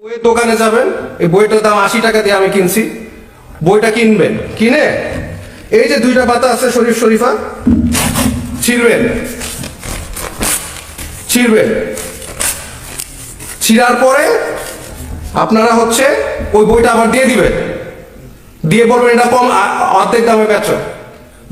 বইয়ের দোকানে যাবেন, এই বইটার দাম 80 টাকা দিয়ে আমি কিনছি। বইটা কিনবেন, কিনে এই যে দুইটা পাতা আছে শরীফ শরীফা, ছিঁড়বেন, ছিঁড়ার পরে আপনারা ওই বইটা আবার দিয়ে দিবেন, দিয়ে বলবেন এটা কম, অর্ধেক দামে বেচো,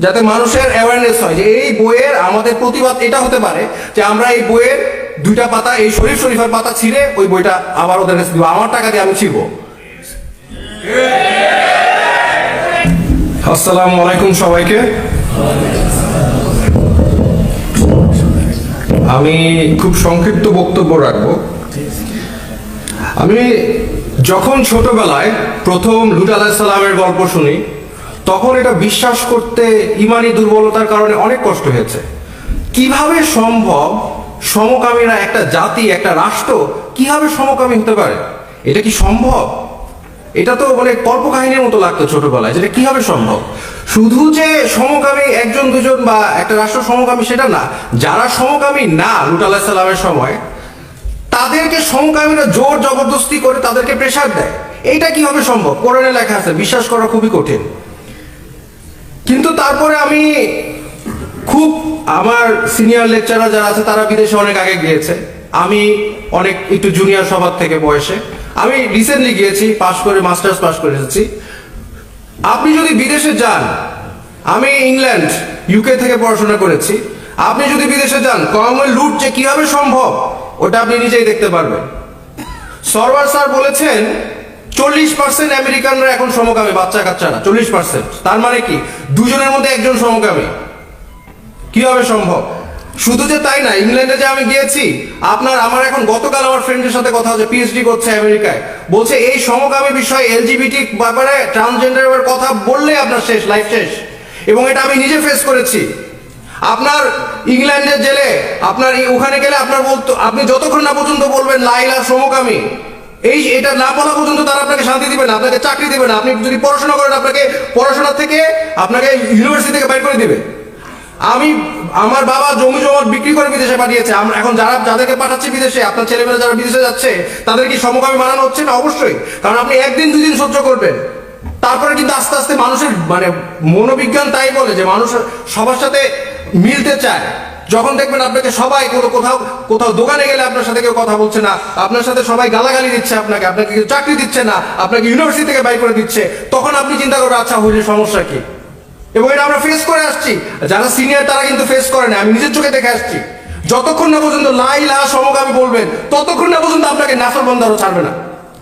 যাতে মানুষের অ্যাওয়ারনেস হয় যে এই বইয়ের আমাদের প্রতিবাদ এটা হতে পারে যে আমরা এই বইয়ের দুইটা পাতা, এই শরীফ শরীফের পাতা ছিঁড়ে ওই বইটা আবার ওদের কাছে দিব, আমার টাকা দিয়ে আমি ছিঁড়বো। আসসালামু আলাইকুম সবাইকে। আমি খুব সংক্ষিপ্ত বক্তব্য রাখবো। আমি যখন ছোটবেলায় প্রথম লূত আলাইহিস সালামের গল্প শুনি, তখন এটা বিশ্বাস করতে ইমানি দুর্বলতার কারণে অনেক কষ্ট হয়েছে। কিভাবে সম্ভব সমকামীরা, একটা জাতি, একটা রাষ্ট্র কিভাবে সমকামী হতে পারে? এটা কি সম্ভব? এটা তো কল্পকাহিনীর মতো লাগতো ছোটবেলায়, যেটা কিভাবে সম্ভব। শুধু যে সমকামী একজন দুজন বা একটা রাষ্ট্র সমকামী সেটা না, যারা সমকামী না লূত আলাইহিস সালামের সময়, তাদেরকে সমকামীরা জোর জবরদস্তি করে তাদেরকে প্রেসার দেয়। এইটা কিভাবে সম্ভব? কোরআনে লেখা আছে, বিশ্বাস করা খুবই কঠিন। কিন্তু তারপরে আমি আমার সিনিয়র লেকচারার যারা আছে তারা বিদেশে অনেক আগে গিয়েছে, আমি অনেক একটু জুনিয়র সবার থেকে বয়সে। আমি রিসেন্টলি গিয়েছি, মাস্টার্স পাস করে এসেছি। আপনি যদি বিদেশে যান, আমি ইংল্যান্ড ইউকে থেকে পড়াশোনা করেছি, আপনি যদি বিদেশে যান, কমওয়েলথ লুট যে কিভাবে সম্ভব ওটা আপনি নিজেই দেখতে পারবেন। সরওয়ার স্যার বলেছেন 40% আমেরিকানরা এখন সমকামী, বাচ্চা কাচ্চারা 40%। তার মানে কি দুজনের মধ্যে একজন সমকামী? কিভাবে সম্ভব? শুধু যে তাই না, ইংল্যান্ডে যে আমি গিয়েছি, আমার এখন গতকাল আমার ফ্রেন্ডের সাথে কথা হচ্ছে, পিএইচডি করছে আমেরিকায়, বলছে এই সমকামী বিষয়, এলজিবিটি ব্যাপারে, ট্রান্সজেন্ডারের কথা বললে আপনার শেষ, লাইফ শেষ। এবং এটা আমি নিজে ফেস করেছি। আপনার ইংল্যান্ডের জেলে, আপনার ওখানে গেলে আপনি যতক্ষণ না পর্যন্ত বলবেন লাইলা সমকামী, এটা না বলা পর্যন্ত তারা আপনাকে শান্তি দিবে না, আপনাকে চাকরি দিবে না। আপনি যদি পড়াশোনা করেন, আপনাকে পড়াশোনা থেকে আপনাকে ইউনিভার্সিটি থেকে বাইর করে দিবে। আমার বাবা জমি জমা বিক্রি করে বিদেশে পাঠিয়েছে। এখন যাদেরকে পাঠাচ্ছে বিদেশে, আপনার ছেলেমেয়েরা যারা বিদেশে যাচ্ছে, তাদের কি সমকামী বানানো হচ্ছে না? অবশ্যই। কারণ আপনি একদিন দুদিন সহ্য করবেন, তারপরে কিন্তু আস্তে আস্তে মানুষের মনোবিজ্ঞান তাই বলে যে মানুষ সবার সাথে মিলতে চায়। যখন দেখবেন আপনাকে সবাই কোথাও দোকানে গেলে আপনার সাথে কেউ কথা বলছে না, আপনার সাথে সবাই গালাগালি দিচ্ছে, আপনাকে কেউ চাকরি দিচ্ছে না, আপনাকে ইউনিভার্সিটি থেকে বাইর করে দিচ্ছে, তখন আপনি চিন্তা করবেন আচ্ছা হইলে সমস্যা কি। এবং এটা আমরা ফেস করে আসছি। যারা সিনিয়র তারা কিন্তু ফেস করে না, আমি নিজের চোখে দেখে আসছি। যতক্ষণ না পর্যন্ত লা ইলাহা সমকামী বলবেন, ততক্ষণ না পর্যন্ত আপনাকে নাফরমানদারও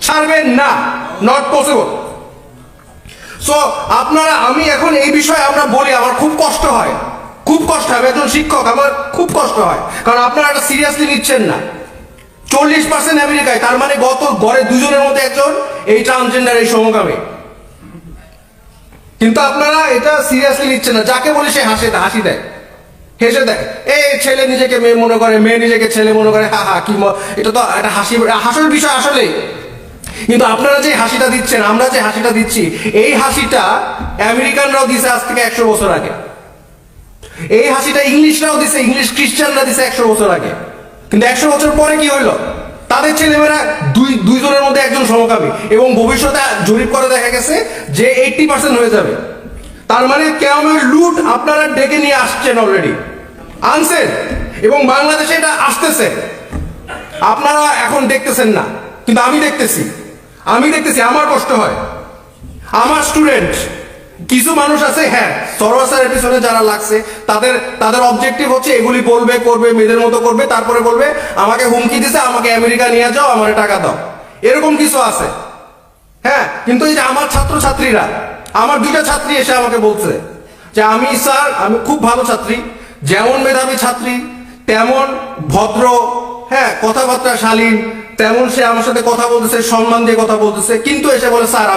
ছাড়বেন না, নট পসিবল। সো আমি এখন এই বিষয়ে আমরা বলি, আমার খুব কষ্ট হয়। আমি একজন শিক্ষক, আমার খুব কষ্ট হয়, কারণ আপনারা এটা সিরিয়াসলি নিচ্ছেন না। 40% আমেরিকায়, তার মানে গড়ে দুজনের মধ্যে একজন এই ট্রান্সজেন্ডার, এই সমকামী। কিন্তু আপনারা এটা সিরিয়াসলি নিচ্ছেন না। যাকে বলি সে হাসি দেয়, হেসে দেয়। এই ছেলে নিজেকে মেয়ে মনে করে, মেয়ে নিজেকে ছেলে মনে করে, কি এটা তো একটা হাসার বিষয় আসলেই। কিন্তু আপনারা যে হাসিটা দিচ্ছেন, আমরা যে হাসিটা দিচ্ছি, এই হাসিটা আমেরিকানরাও দিছে আজ থেকে 100 বছর আগে। এই হাসিটা ইংলিশরাও দিছে, ইংলিশ খ্রিস্টানরা দিছে 100 বছর আগে। কিন্তু 100 বছর পরে কি হইলো? তাদের ছেলেমেয়েরা দুইজনের মধ্যে একজন সমকামী, এবং ভবিষ্যতে জরিপ করে দেখা গেছে যে 80% হয়ে যাবে। তার মানে কিয়ামতের লুট আপনারা ডেকে নিয়ে আসছেন, অলরেডি আনছেন, এবং বাংলাদেশে এটা আসতেছে। আপনারা এখন দেখতেছেন না, কিন্তু আমি দেখতেছি। আমার কষ্ট হয়। আমার স্টুডেন্ট কিছু মানুষ আছে, হ্যাঁ, সরওয়ার স্যারের পিছনে যারা লাগছে, তাদের অবজেক্টিভ হচ্ছে এগুলি করবে, মেয়েদের মতো করবে, তারপরে বলবে আমাকে হুমকি দিছে, আমাকে আমেরিকা নিয়ে যাও, আমার টাকা দাও। এরকম কিছু আছে, হ্যাঁ। কিন্তু এই যে আমার ছাত্রছাত্রীরা, আমার দুইটা ছাত্রী এসে আমাকে বলছে যে আমি খুব ভালো ছাত্রী, যেমন মেধাবী ছাত্রী তেমন ভদ্র, হ্যাঁ, কথাবার্তা শালীন, তেমন সে আমার সাথে কথা বলতেছে, সম্মান দিয়ে কথা বলতেছে, কিন্তু এসে বলে স্যার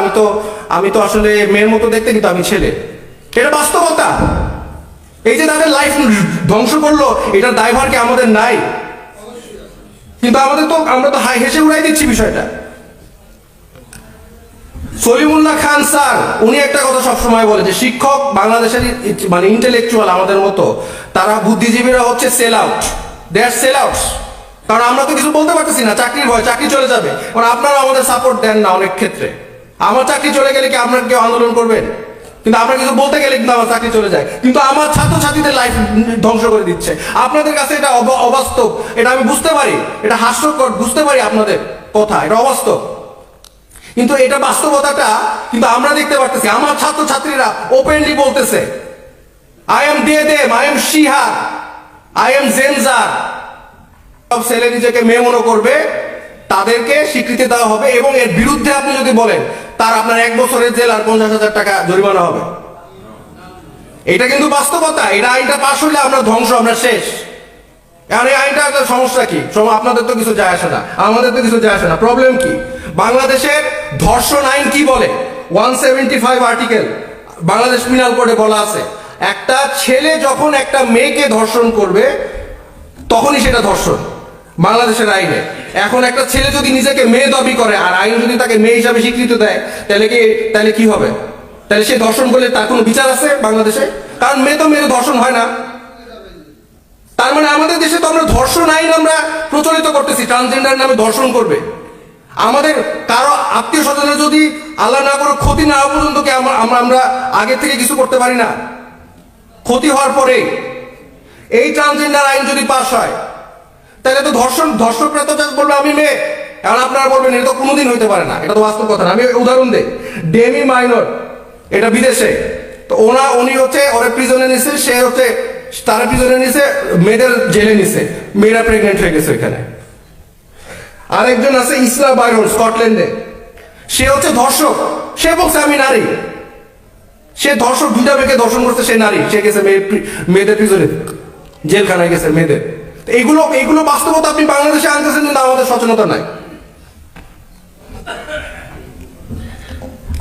আমি তো আসলে মেয়ের মতো দেখতে, কিন্তু আমি ছেলে। এটা বাস্তবতা। এই যে তাদের লাইফ ধ্বংস করলো, এটার দায়ভার কি আমাদের নাই? কিন্তু আমরা তো হেসে উড়াই দিচ্ছি বিষয়টা। সলিমুল্লাহ খান স্যার উনি একটা কথা সবসময় বলে যে শিক্ষক বাংলাদেশের ইন্টেলেকচুয়াল আমাদের মতো, তারা বুদ্ধিজীবীরা হচ্ছে সেল আউট, দে আর সেল আউটস। কারণ আমরা তো কিছু বলতে পারতেছি না, চাকরির ভয়, চাকরি চলে যাবে। কারণ আপনারা আমাদের সাপোর্ট দেন না অনেক ক্ষেত্রে। আমার চাকরি চলে গেলে কি আপনারা কেউ আন্দোলন করবেন? কিন্তু আমরা কিছু বলতে গেলে কিন্তু আমার চাকরি চলে যায়, কিন্তু আমার ছাত্রছাত্রীদের লাইফ ধ্বংস করে দিচ্ছে। আপনাদের কাছে এটা অবাস্তব, এটা আমি বুঝতে পারি, এটা হাস্যকর, বুঝতে পারি আপনাদের কথা, এটা অবাস্তব, কিন্তু এটা বাস্তবতাটা কিন্তু আমরা দেখতে পারতেছি। আমার ছাত্রছাত্রীরা ওপেনলি বলতেছে, I am them, I am she her, I am gender. সব ছেলে নিজেকে মেয়ে মনে করবে, তাদেরকে স্বীকৃতি দেওয়া হবে, এবং এর বিরুদ্ধে আপনি যদি বলেন, তার আপনার 1 বছরের জেল আর 50,000 টাকা জরিমানা হবে। এটা কিন্তু বাস্তবতা। এটা আইনটা পাশ হলে আমরা ধ্বংস, আমরা শেষ। আর এই আইনটা সমস্যা কি? আপনাদের তো কিছু যায় আসে না, আমাদের তো কিছু যায় আসে না। প্রবলেম কি? বাংলাদেশের ধর্ষণ আইন কি বলে? 175 আর্টিকেল বাংলাদেশ পিনাল কোডে বলা আছে, একটা ছেলে যখন একটা মেয়েকে ধর্ষণ করবে তখনই সেটা ধর্ষণ বাংলাদেশের আইনে। এখন একটা ছেলে যদি নিজেকে মেয়ে দাবি করে আর আইন যদি তাকে মেয়ে হিসাবে স্বীকৃতি দেয়, তাহলে কি হবে? তাহলে সে ধর্ষণ করলে তার কোনো বিচার আছে বাংলাদেশে? কারণ মেয়ে তো মেয়ে, ধর্ষণ হয় না। তার মানে আমাদের দেশে তো আমরা ধর্ষণ আইন আমরা প্রচলিত করতেছি, ট্রান্সজেন্ডার নামে ধর্ষণ করবে। আমাদের কারো আত্মীয় স্বজনের যদি আল্লাহ না করে ক্ষতি না হওয়া পর্যন্ত কি আমরা আগে থেকে কিছু করতে পারি না? ক্ষতি হওয়ার পরে এই ট্রান্সজেন্ডার আইন যদি পাস হয়, তাহলে তো ধর্ষকরা তো জাস্ট বলবে আমি মেয়ে। এখন আপনারা বলবেন এটা তো কোনোদিন হইতে পারে না, এটা তো বাস্তব কথা না। আমি উদাহরণ দেই, ডেমি মাইনর, এটা বিদেশে, তো উনি হচ্ছে ওরা প্রিজনে নিছে, সে হচ্ছে তারা প্রিজনে নিছে, মেয়েদের জেলে নিছে, মেয়েরা প্রেগনেন্ট হয়ে গেছে এখানে। আরেকজন আছে ইসলা বাইরন, স্কটল্যান্ডে, সে হচ্ছে ধর্ষক, সে বলছে আমি নারী। সে ধর্ষক, 2টা মেয়েকে ধর্ষণ করছে, সে নারী, সে গেছে মেয়েদের প্রিজনে, জেলখানায় গেছে মেয়েদের। এইগুলো বাস্তবতা আপনি বাংলাদেশে আনতেছেন, কিন্তু আমাদের সচেতনতা নাই।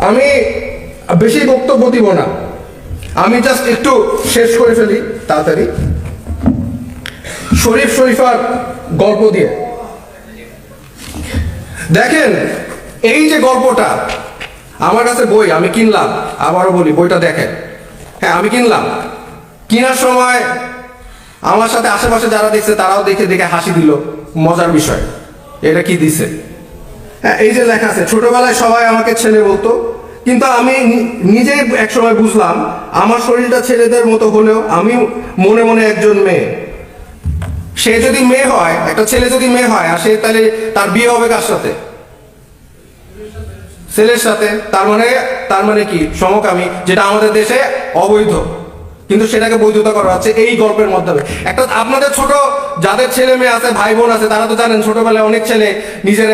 আমি বেশি বক্তব্য দিব না, আমি জাস্ট একটু শেষ করে ফেলি তাড়াতাড়ি শরীফ শরীফার গল্প দিয়ে। দেখেন, এই যে গল্পটা, আমার কাছে বই আমি কিনলাম, আবারও বলি বইটা দেখেন। হ্যাঁ, আমি কিনলাম, কেনার সময় আমার সাথে আশেপাশে যারা দেখছে তারাও দেখে দেখে হাসি দিল। মজার বিষয়, এটা কি দিছে? হ্যাঁ, এই যে লেখা আছে, ছোটবেলায় সবাই আমাকে ছেলে বলতো, কিন্তু আমি নিজে এক সময় বুঝলাম আমার শরীরটা ছেলেদের মতো হলেও আমি মনে মনে একজন মেয়ে। সে যদি মেয়ে হয়, একটা ছেলে যদি মেয়ে হয়, আর সে তাহলে তার বিয়ে হবে কার সাথে? ছেলের সাথে। তার মানে কি? সমকামী, যেটা আমাদের দেশে অবৈধ, কিন্তু সেটাকে বৈধতা করা হচ্ছে এই গল্পের মাধ্যমে। একটা আপনাদের ছোট যাদের ছেলে মেয়ে আছে, ভাই বোন আছে, তারা তো জানেন ছোটবেলায় অনেক ছেলে নিজের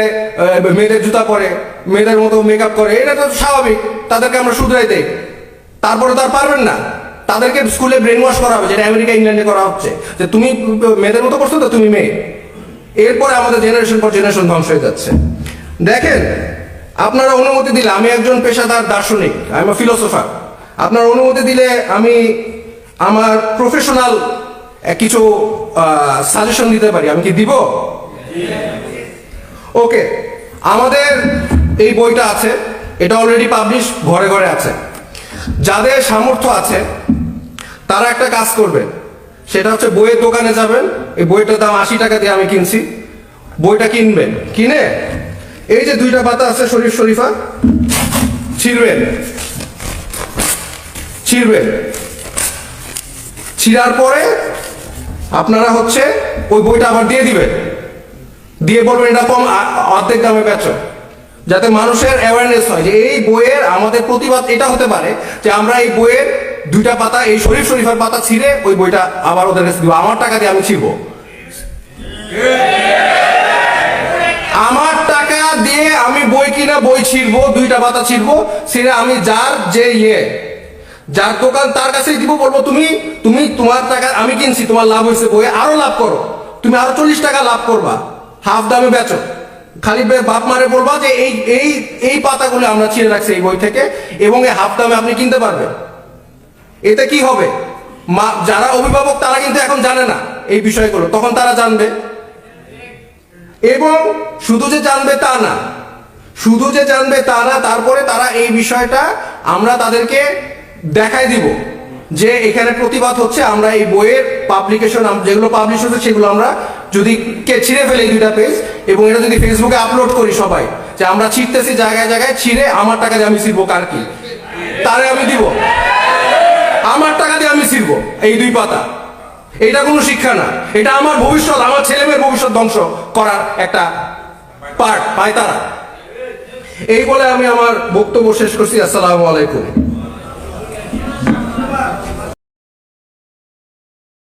মেয়েদের জুতা পরে, মেয়েদের মতো মেকআপ করে, এটা তো স্বাভাবিক, তাদেরকে আমরা শুধরাই দেই। তারপরে তার পারবেন না, তাদেরকে স্কুলে ব্রেন ওয়াশ করা হবে, যেটা আমেরিকা ইংল্যান্ডে করা হচ্ছে, যে তুমি মেয়েদের মতো করছো তো তুমি মেয়ে। এরপরে আমাদের জেনারেশন পর জেনারেশন ধ্বংস হয়ে যাচ্ছে। দেখেন, আপনারা অনুমতি দিলে, আমি একজন পেশাদার দার্শনিক, আই এম আ ফিলোসোফার, আপনারা অনুমতি দিলে আমি আমার প্রফেশনাল কিছু সাজেশন দিতে পারি। আমি কি দিব? ওকে, আমাদের এই বইটা আছে, এটা অলরেডি পাবলিশ, ঘরে ঘরে আছে। যাদের সামর্থ্য আছে তারা একটা কাজ করবে, সেটা হচ্ছে বইয়ের দোকানে যাবেন, এই বইটার দাম 80 টাকা দিয়ে আমি কিনছি, বইটা কিনবেন, কিনে এই যে 2টা পাতা আছে শরীফ শরীফা, ছিঁড়বেন, ছিঁড়ার পরে আপনারা হচ্ছে ওই বইটা আবার দিয়ে দিবেন, দিয়ে বলবেন এটা কম, অর্ধেক দামে বেচো, যাতে মানুষের অ্যাওয়ারনেস হয় যে এই বইয়ের আমাদের প্রতিবাদ এটা হতে পারে যে আমরা এই বইয়ের 2টা পাতা, এই শরীফ শরীফার পাতা ছিঁড়ে ওই বইটা আবার ওদের কাছে দিব, আমার টাকা দিয়ে আমি ছিঁড়বো, আমার টাকা দিয়ে আমি বই কিনা বই ছিঁড়বো, 2টা পাতা ছিঁড়বো, ছিঁড়ে আমি যার দোকান তার কাছেই দিব, বলবো তুমি তোমার টাকা আমি কিনছি, তোমার লাভ হয়েছে, বই আরো লাভ করো, তুমি আরো 40 টাকা লাভ করবা, হাফ দামে বেচো। খালি বাপ মারে বলবা যে এই পাতাগুলো আমরা ছিঁড়ে রাখছি এই বই থেকে, এবং এই হাফ দামে আপনি কিনতে পারবেন। এতে কি হবে? যারা অভিভাবক তারা কিন্তু এখন জানে না এই বিষয়গুলো, তখন তারা জানবে। এবং শুধু যে জানবে তা না, তারপরে তারা এই বিষয়টা আমরা তাদেরকে দেখাই দিব যে এখানে প্রতিবাদ হচ্ছে, আমরা এই বইয়ের পাবলিকেশন যেগুলো পাবলিশ হচ্ছে সেগুলো আমরা যদি কে ছিঁড়ে ফেলে এই 2টা পেজ এবং এটা যদি ফেসবুকে আপলোড করি সবাই যে আমরা ছিঁড়তেছি জায়গায় জায়গায়, ছিঁড়ে আমার টাকা দিয়ে আমি ছিঁড়বো, কার কি তারে আমি দিব, আমার টাকা দিয়ে আমি ছিঁড়বো এই 2 পাতা। এটা কোনো শিক্ষা না, এটা আমার ভবিষ্যৎ, আমার ছেলেমেয়ের ভবিষ্যৎ ধ্বংস করার একটা পার্ট পায় তারা। এই বলে আমি আমার বক্তব্য শেষ করছি। আসসালামু আলাইকুম।